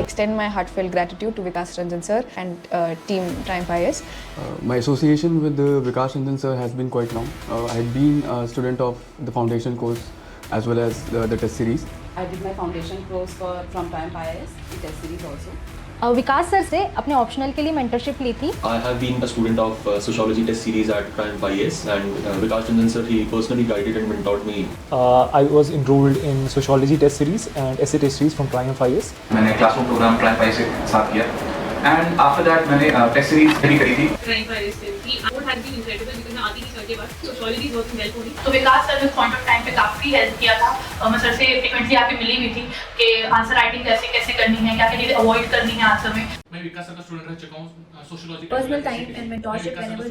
extend my heartfelt gratitude to Vikas Ranjan sir and team Triumph IAS. My association with Vikas Ranjan sir has been quite long. I had been a student of the foundation course as well as the test series. I did my foundation course from Triumph IAS, the test series also. Vikas sir से अपने optional के लिए mentorship ली थी. I have been a student of sociology test series at Triumph IAS, and Vikas Ranjan sir, he personally guided and mentored me. I was enrolled in sociology test series and essay test series from Triumph IAS. मैंने classroom programme Triumph IAS के साथ किया and after that मैंने test series भी करी थी. Triumph IAS से थी. What has been incredible because मैं आती थी सर के बाद sociology is working well for me. तो विकास सर ने पॉइंट ऑफ टाइम पे काफ़ी हेल्प किया था. मैं सर से फ्रीक्वेंटली आके मिली हुई थी कि आंसर राइटिंग कैसे करनी है, क्या क्या चीज़ें अवॉइड करनी है आंसर में. मैं विकास सर का स्टूडेंट रह चुका हूँ sociology. Personal time and mentorship whenever.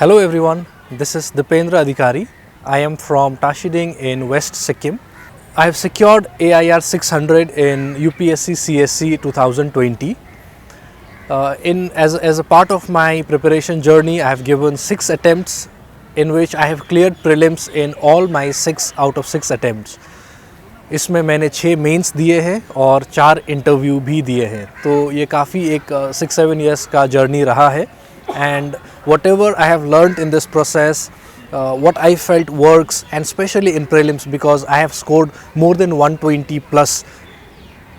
Hello everyone, this is Dipendra Adhikari. I am from Tashiding in West Sikkim. I have secured AIR 600 in UPSC CSC 2020. As a part of my preparation journey, I have given 6 attempts in which I have cleared prelims in all my 6 out of 6 attempts. इसमें मैंने 6 mains दिए हैं और 4 interview भी दिए हैं. तो ये काफ़ी एक 6-7 years का जर्नी रहा है. And whatever I have learnt in this process, what I felt works, and especially in prelims because I have scored more than 120 plus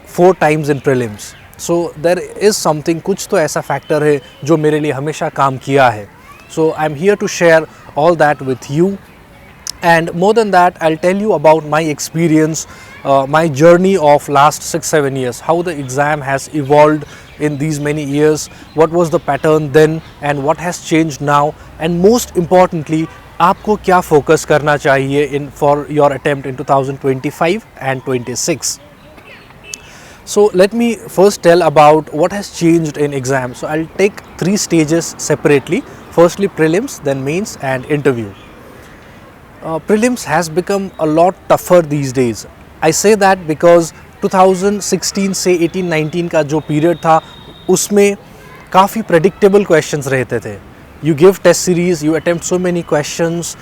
4 times in prelims. So there is something, कुछ तो ऐसा factor है जो मेरे लिए हमेशा काम किया है. So I am here to share all that with you. And more than that, I'll tell you about my experience, my journey of last 6-7 years, how the exam has evolved in these many years, what was the pattern then and what has changed now, and most importantly, आपको क्या focus करना चाहिए for your attempt in 2025 and 26. So let me first tell about what has changed in exam. So I'll take 3 stages separately. Firstly prelims, then mains and interview. Prelims has become a lot tougher these days. I say that because 2016 से 18-19 का जो period था उसमें काफ़ी predictable questions रहते थे. You give test series, you attempt so many questions,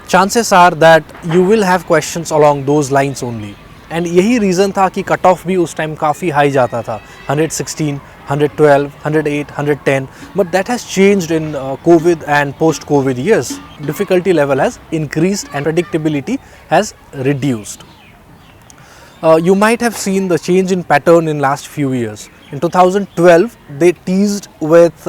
chances are that you will have questions along those lines only. And यही reason था कि कट ऑफ भी उस टाइम काफ़ी हाई जाता था, 116, 112, 108, 110. But that has changed in COVID and post-COVID years. Difficulty level has increased and predictability has reduced. You might have seen the change in pattern in last few years. In 2012, they teased with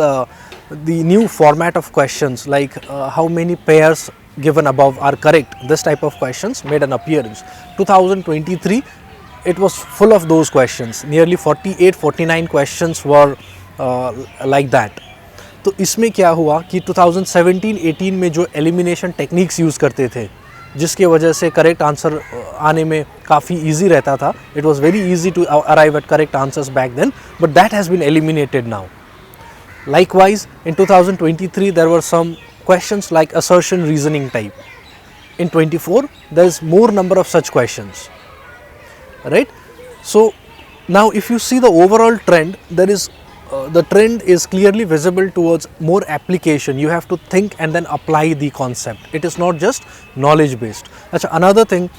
the new format of questions like how many pairs given above are correct. This type of questions made an appearance. 2023, it was full of those questions. Nearly 48-49 questions were like that. तो इसमें क्या हुआ कि 2017-18 में जो elimination techniques use करते थे जिसके वजह से करेक्ट आंसर आने में काफ़ी ईजी रहता था. It was very easy to arrive at correct answers back then, but that has been eliminated now. Likewise, in 2023 there were some questions like assertion reasoning type. In 24 there is more number of such questions, right? So now if you see the overall trend, there is the trend is clearly visible towards more application. You have to think and then apply the concept. It is not just knowledge based. Another thing,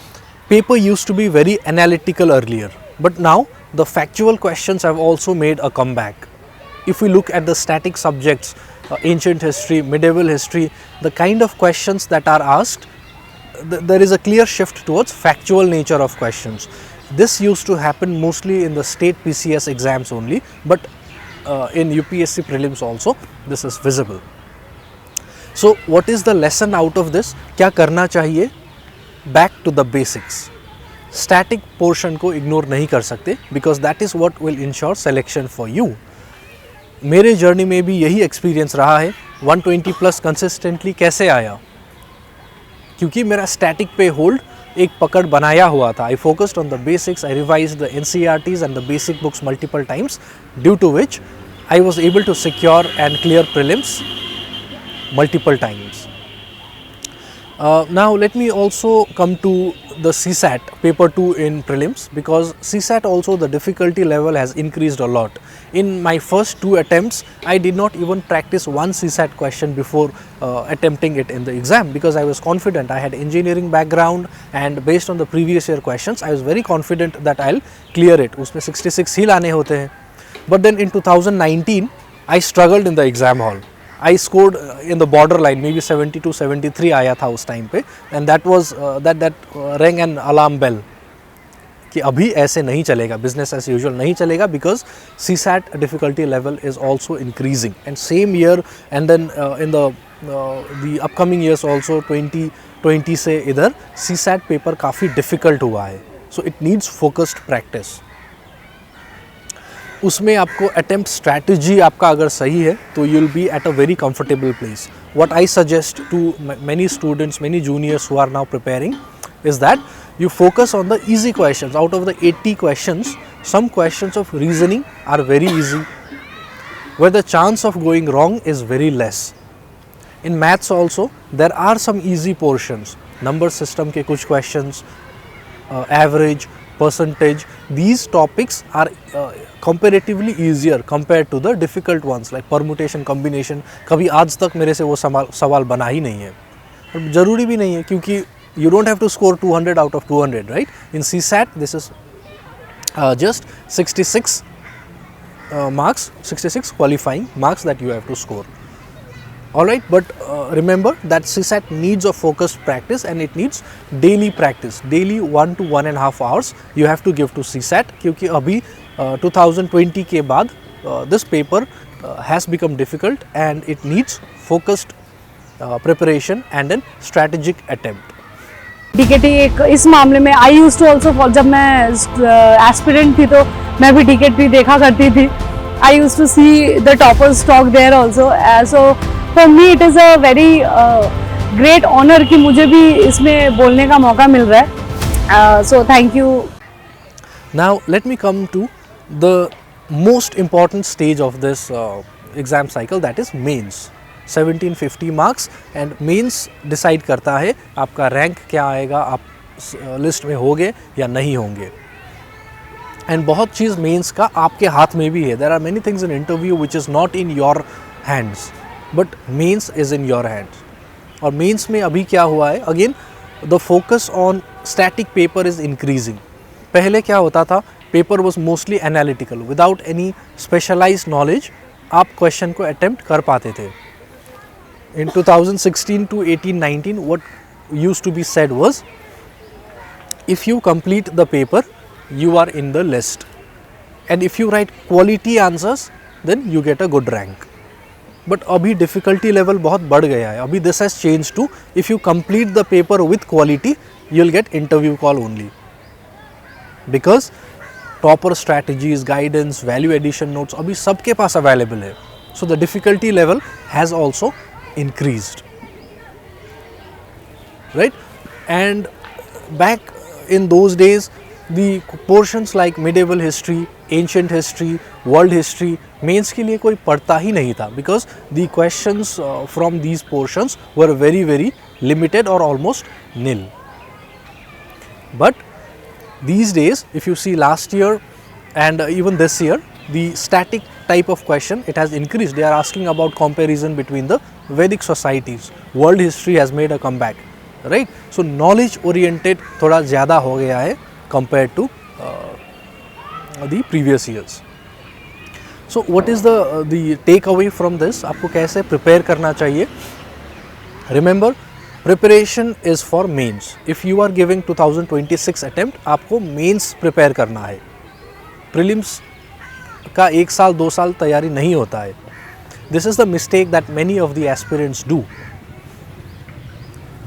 paper used to be very analytical earlier, but now the factual questions have also made a comeback. If we look at the static subjects, ancient history, medieval history, the kind of questions that are asked, there is a clear shift towards factual nature of questions. This used to happen mostly in the state PCS exams only, but in UPSC prelims also this is visible. So what is the lesson out of this? क्या करना चाहिए? Back to the basics. Static portion को ignore नहीं कर सकते because that is what will ensure selection for you. मेरे journey में भी यही एक्सपीरियंस रहा है. 120 प्लस कंसिस्टेंटली कैसे आया? क्योंकि मेरा स्टैटिक पे होल्ड एक पकड़ बनाया हुआ था. I focused on the basics, I revised the NCERTs and the basic books multiple times, due to which I was able to secure and clear prelims multiple times. Now let me also come to the CSAT paper 2 in prelims, because CSAT also the difficulty level has increased a lot. In my first 2 attempts I did not even practice one CSAT question before attempting it in the exam, because I was confident. I had engineering background and based on the previous year questions I was very confident that I'll clear it. उसमें 66 ही लाने होते हैं. But then in 2019 I struggled in the exam hall. I scored in the borderline, maybe 72, 73 आया था उस time पे, and that was that rang an alarm bell कि अभी ऐसे नहीं चलेगा, business as usual नहीं चलेगा, because CSAT difficulty level is also increasing. And same year and then in the upcoming years also 2020 से इधर CSAT पेपर काफ़ी difficult हुआ है, so it needs focused practice. उसमें आपको अटेम्प्ट स्ट्रैटेजी आपका अगर सही है तो you will be at a very comfortable place. What I suggest to many students, many juniors who are now preparing is that you focus on the easy questions. Out of the 80 questions, some questions of reasoning are very easy, where the chance of going wrong is very less. In maths also there are some easy portions, number system के कुछ questions, average, percentage. These topics are comparatively easier compared to the difficult ones like permutation, combination. कभी आज तक मेरे से वो सवाल बना ही नहीं है, और ज़रूरी भी नहीं है, क्योंकि you don't have to score 200 out of 200, right? In CSAT this is just 66 marks, 66 qualifying marks that you have to score. Alright, but remember that CSAT needs a focused practice and it needs daily practice. Daily 1 to 1.5 hours you have to give to CSAT, क्योंकि अभी 2020 के बाद this paper has become difficult and it needs focused preparation and an strategic attempt. DKT एक इस मामले में आई used to also, जब मैं एस्पिरेंट थी तो मैं भी डीकेट भी देखा करती थी. I used to see the toppers talk there also. So for me it is a very great honour कि मुझे भी इसमें बोलने का मौका मिल रहा है. So thank you. Now let me come to the most important stage of this exam cycle, that is mains. 1750 marks and mains decide करता है आपका रैंक क्या आएगा, आप लिस्ट में होंगे या नहीं होंगे. एंड बहुत चीज़ मेंस का आपके हाथ में भी है. There are many things in interview which is not in your hands, but mains is in your hands. और मेंस में अभी क्या हुआ है, again the focus on static paper is increasing. पहले क्या होता था, paper was mostly analytical, without any specialise knowledge आप क्वेश्चन को अटेम्प्ट कर पाते थे. In 2016 to 18-19, what used to be said was, if you complete the paper, you are in the list, and if you write quality answers, then you get a good rank. But अभी difficulty level बहुत बढ़ गया है. अभी this has changed to, if you complete the paper with quality, you'll get interview call only, because topper strategies, guidance, value addition notes अभी सबके पास available है. So the difficulty level has also increased, right? And back in those days the portions like medieval history, ancient history, world history, mains के लिए कोई पढ़ता ही नहीं था, because the questions from these portions were very very limited or almost nil. But these days, if you see last year and even this year, the static type of question, it has increased. They are asking about comparison between the Vedic societies. World history has made a comeback, right? So knowledge oriented थोड़ा ज़्यादा हो गया है compared to the previous years. So what is the takeaway from this? आपको कैसे prepare करना चाहिए? Remember, preparation is for mains. If you are giving 2026 attempt, आपको mains prepare करना है. Prelims का 1 साल 2 साल तैयारी नहीं होता है. This is the mistake that many of the aspirants do.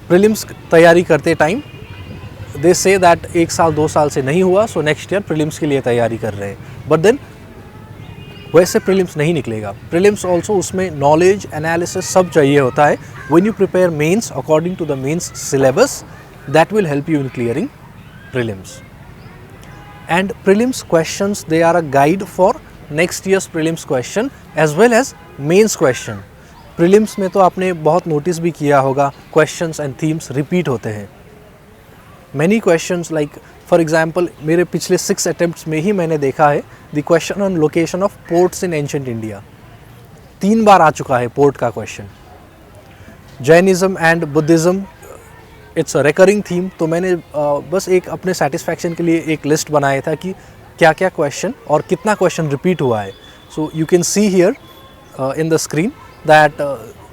Prelims तैयारी करते टाइम they say that 1 साल 2 साल से नहीं हुआ, so next year prelims के लिए तैयारी कर रहे हैं. But then वैसे prelims नहीं निकलेगा. Prelims also उसमें knowledge, analysis सब चाहिए होता है. When you prepare mains according to the mains syllabus, that will help you in clearing prelims. And prelims questions, they are a guide for next year's prelims question as well as mains question. Prelims में तो आपने बहुत notice भी किया होगा, questions and themes repeat होते हैं. Many questions like for example मेरे पिछले 6 अटेम्प्ट्स में ही मैंने देखा है the question on location of ports in ancient India. 3 बार आ चुका है पोर्ट का question. Jainism and Buddhism, it's a recurring theme. तो मैंने बस एक अपने सेटिस्फैक्शन के लिए एक लिस्ट बनाया था कि क्या क्या क्वेश्चन और कितना क्वेश्चन रिपीट हुआ है. So you can see here in the screen that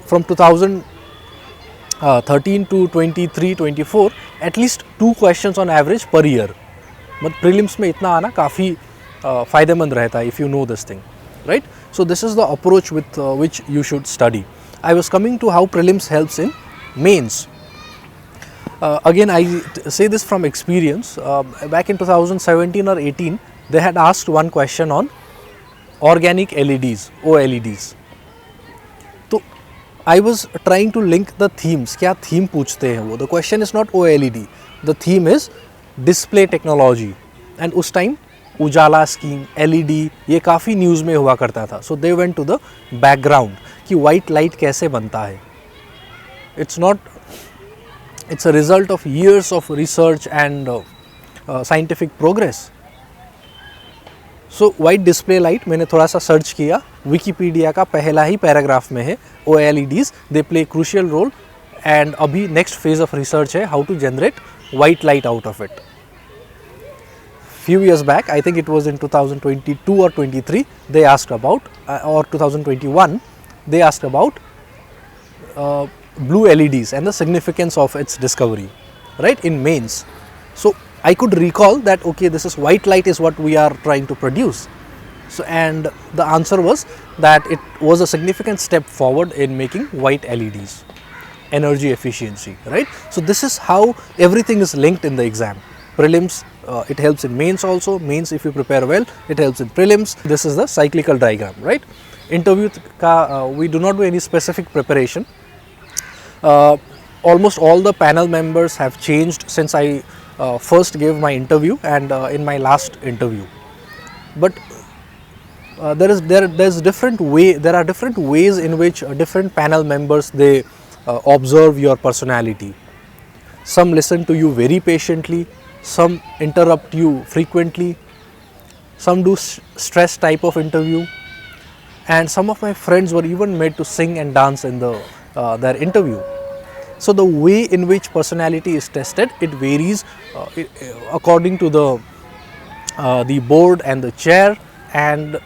from 2013 to 23-24 at least 2 questions on average per year. मतलब प्रीलिम्स में इतना आना काफ़ी फ़ायदेमंद रहता है if you know this thing, right? So this is the approach with which you should study. I was coming to how prelims helps in mains. Again, I say this from experience. Back in 2017 or 18, they had asked one question on organic LEDs, OLEDs. तो I was trying to link the themes. क्या theme पूछते हैं वो? The question is not OLED. The theme is display technology. And उस time उजाला scheme, LED ये काफ़ी news में हुआ करता था. So they went to the background कि white light कैसे बनता है. It's a result of years of research and scientific progress. So white display light मैंने थोड़ा सा सर्च किया, विकीपीडिया का पहला ही पैराग्राफ में है OLEDs they play crucial role. And अभी नेक्स्ट फेज ऑफ रिसर्च है how to generate white light out of it. Few years back, I think it was in 2022 or 23, they asked about, or 2021, they asked about blue LEDs and the significance of its discovery, right, in mains. So I could recall that, okay, this is white light is what we are trying to produce. So, and the answer was that it was a significant step forward in making white LEDs, energy efficiency, right. So this is how everything is linked in the exam. Prelims, it helps in mains also. Mains, if you prepare well, it helps in prelims. This is the cyclical diagram, right. Interview ka we do not do any specific preparation. Almost all the panel members have changed since I first gave my interview and in my last interview. But there are different ways in which different panel members they observe your personality. Some listen to you very patiently. Some interrupt you frequently, some do stress type of interview, and some of my friends were even made to sing and dance in their interview. So the way in which personality is tested, it varies according to the board and the chair, and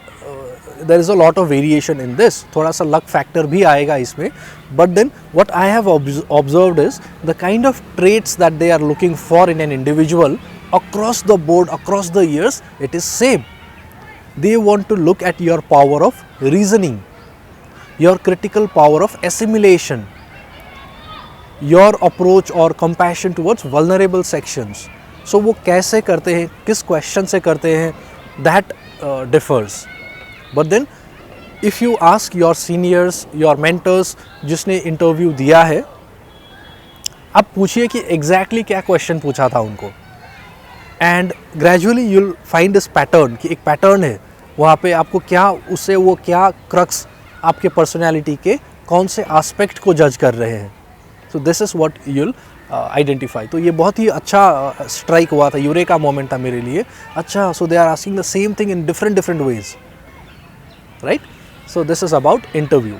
there is a lot of variation in this. थोड़ा सा luck factor भी आएगा इसमें. But then what I have observed is the kind of traits that they are looking for in an individual across the board, across the years, it is same. They want to look at your power of reasoning, your critical power of assimilation, your approach or compassion towards vulnerable sections. So वो कैसे करते हैं, किस question से करते हैं, that differs. But then if you ask your seniors, your mentors जिसने interview दिया है, आप पूछिए कि exactly क्या क्वेश्चन पूछा था उनको, and gradually you'll find this pattern कि एक पैटर्न है वहाँ पे आपको क्या उससे वो क्या क्रक्स आपके पर्सनैलिटी के कौन से एस्पेक्ट को जज कर रहे हैं. So this is what you'll identify. तो ये बहुत ही अच्छा स्ट्राइक हुआ था, यूरेका मोमेंट था मेरे लिए. अच्छा, so they are asking the same thing in different ways, right. So this is about interview.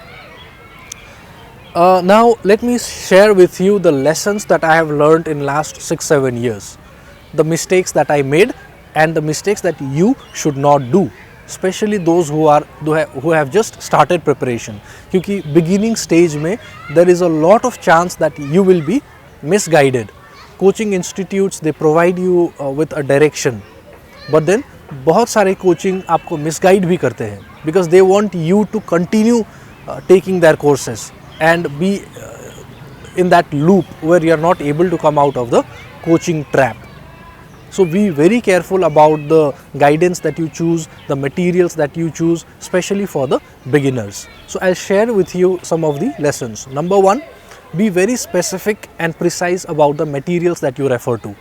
Now let me share with you the lessons that I have learned in last 6-7 years, the mistakes that I made and the mistakes that you should not do, especially those who have just started preparation. क्योंकि beginning stage में there is a lot of chance that you will be misguided. Coaching institutes, they provide you with a direction, but then बहुत सारे coaching आपको misguide भी करते हैं because they want you to continue taking their courses and be in that loop where you are not able to come out of the coaching trap. So be very careful about the guidance that you choose, the materials that you choose, especially for the beginners. So I'll share with you some of the lessons. Number 1, be very specific and precise about the materials that you refer to.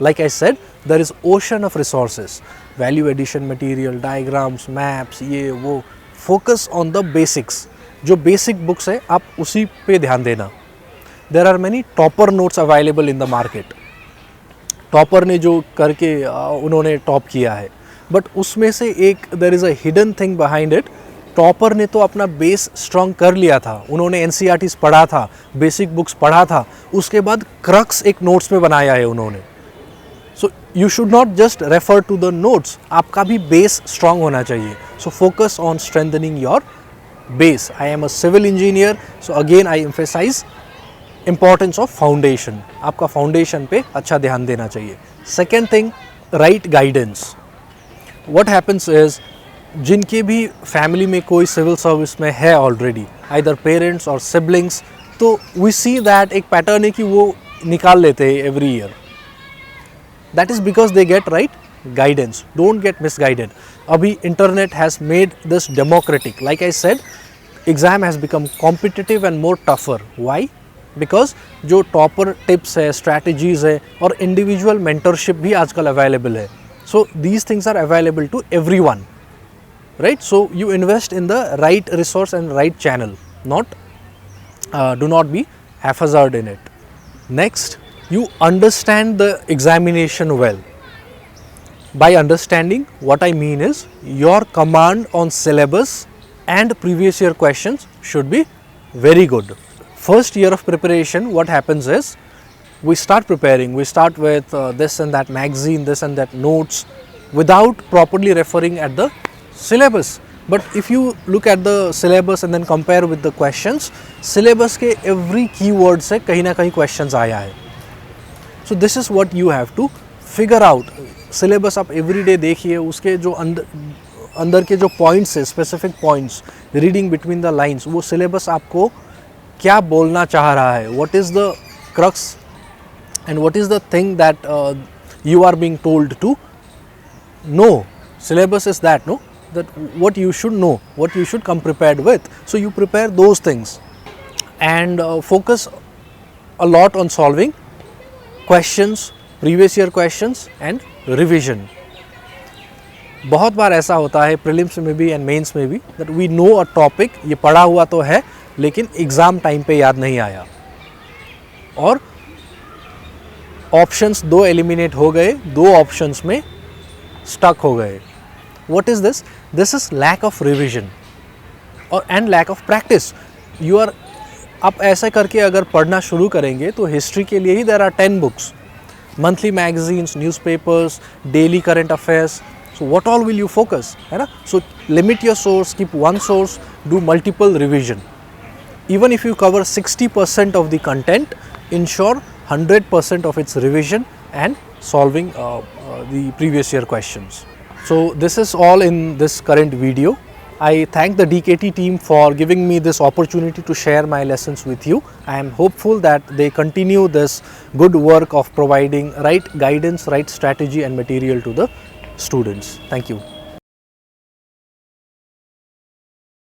Like I said, there is ocean of resources, value addition material, diagrams, maps, ये वो. Focus on the basics. जो basic books है आप उसी पे ध्यान देना. There are many topper notes available in the market. Topper ने जो करके उन्होंने टॉप किया है, बट उसमें से एक there is a hidden thing behind it. Topper ने तो अपना बेस स्ट्रॉन्ग कर लिया था, उन्होंने एनसीईआरटीज़ पढ़ा था, बेसिक बुक्स पढ़ा था, उसके बाद क्रक्स एक नोट्स में बनाया है उन्होंने. So you should not just refer to the notes, आपका भी बेस स्ट्रॉन्ग होना चाहिए. So focus on strengthening your base. I am a civil engineer, so again I emphasise importance of foundation. आपका फाउंडेशन पे अच्छा ध्यान देना चाहिए. Second thing, right guidance. What happens is, जिनके भी फैमिली में कोई सिविल सर्विस में है ऑलरेडी, आइदर पेरेंट्स और सिबलिंग्स, तो वी सी दैट एक पैटर्न है कि वो निकाल लेते हैं every year. That is because they get right guidance. Don't get misguided. अभी internet has made this democratic. Like I said, exam has become competitive and more tougher. Why? Because जो topper tips है, strategies है और individual mentorship भी आजकल available है. So these things are available to everyone, right? So you invest in the right resource and right channel, do not be haphazard in it. Next, you understand the examination well. By understanding, what I mean is your command on syllabus and previous year questions should be very good. First year of preparation, what happens is we start preparing, we start with this and that magazine, this and that notes, without properly referring at the syllabus. But if you look at the syllabus and then compare with the questions, syllabus के every keyword से कहीं ना कहीं questions आया है. So this is what you have to figure out. Syllabus आप every day देखिए, उसके जो अंदर के जो points है, specific points, reading between the lines, वो syllabus आपको क्या बोलना चाह रहा है, what is the crux and what is the thing that you are being told to know. Syllabus is that, no? That what you should know, what you should come prepared with. So you prepare those things and focus a lot on solving questions, previous year questions and revision. बहुत बार ऐसा होता है prelims में भी and mains में भी that we know a topic, ये पढ़ा हुआ तो है लेकिन एग्ज़ाम टाइम पे याद नहीं आया और ऑप्शंस 2 एलिमिनेट हो गए, 2 ऑप्शंस में स्टक हो गए. What is this? This is lack of revision and lack of practice. आप ऐसा करके अगर पढ़ना शुरू करेंगे तो हिस्ट्री के लिए ही there are 10 books, monthly magazines, newspapers, daily current affairs. So what all will you focus? है ना? So limit your source, keep one source, do multiple revision. Even if you cover 60% of the content, ensure 100% of its revision and solving the previous year questions. So this is all in this current video. I thank the DKT team for giving me this opportunity to share my lessons with you. I am hopeful that they continue this good work of providing right guidance, right strategy and material to the students. Thank you.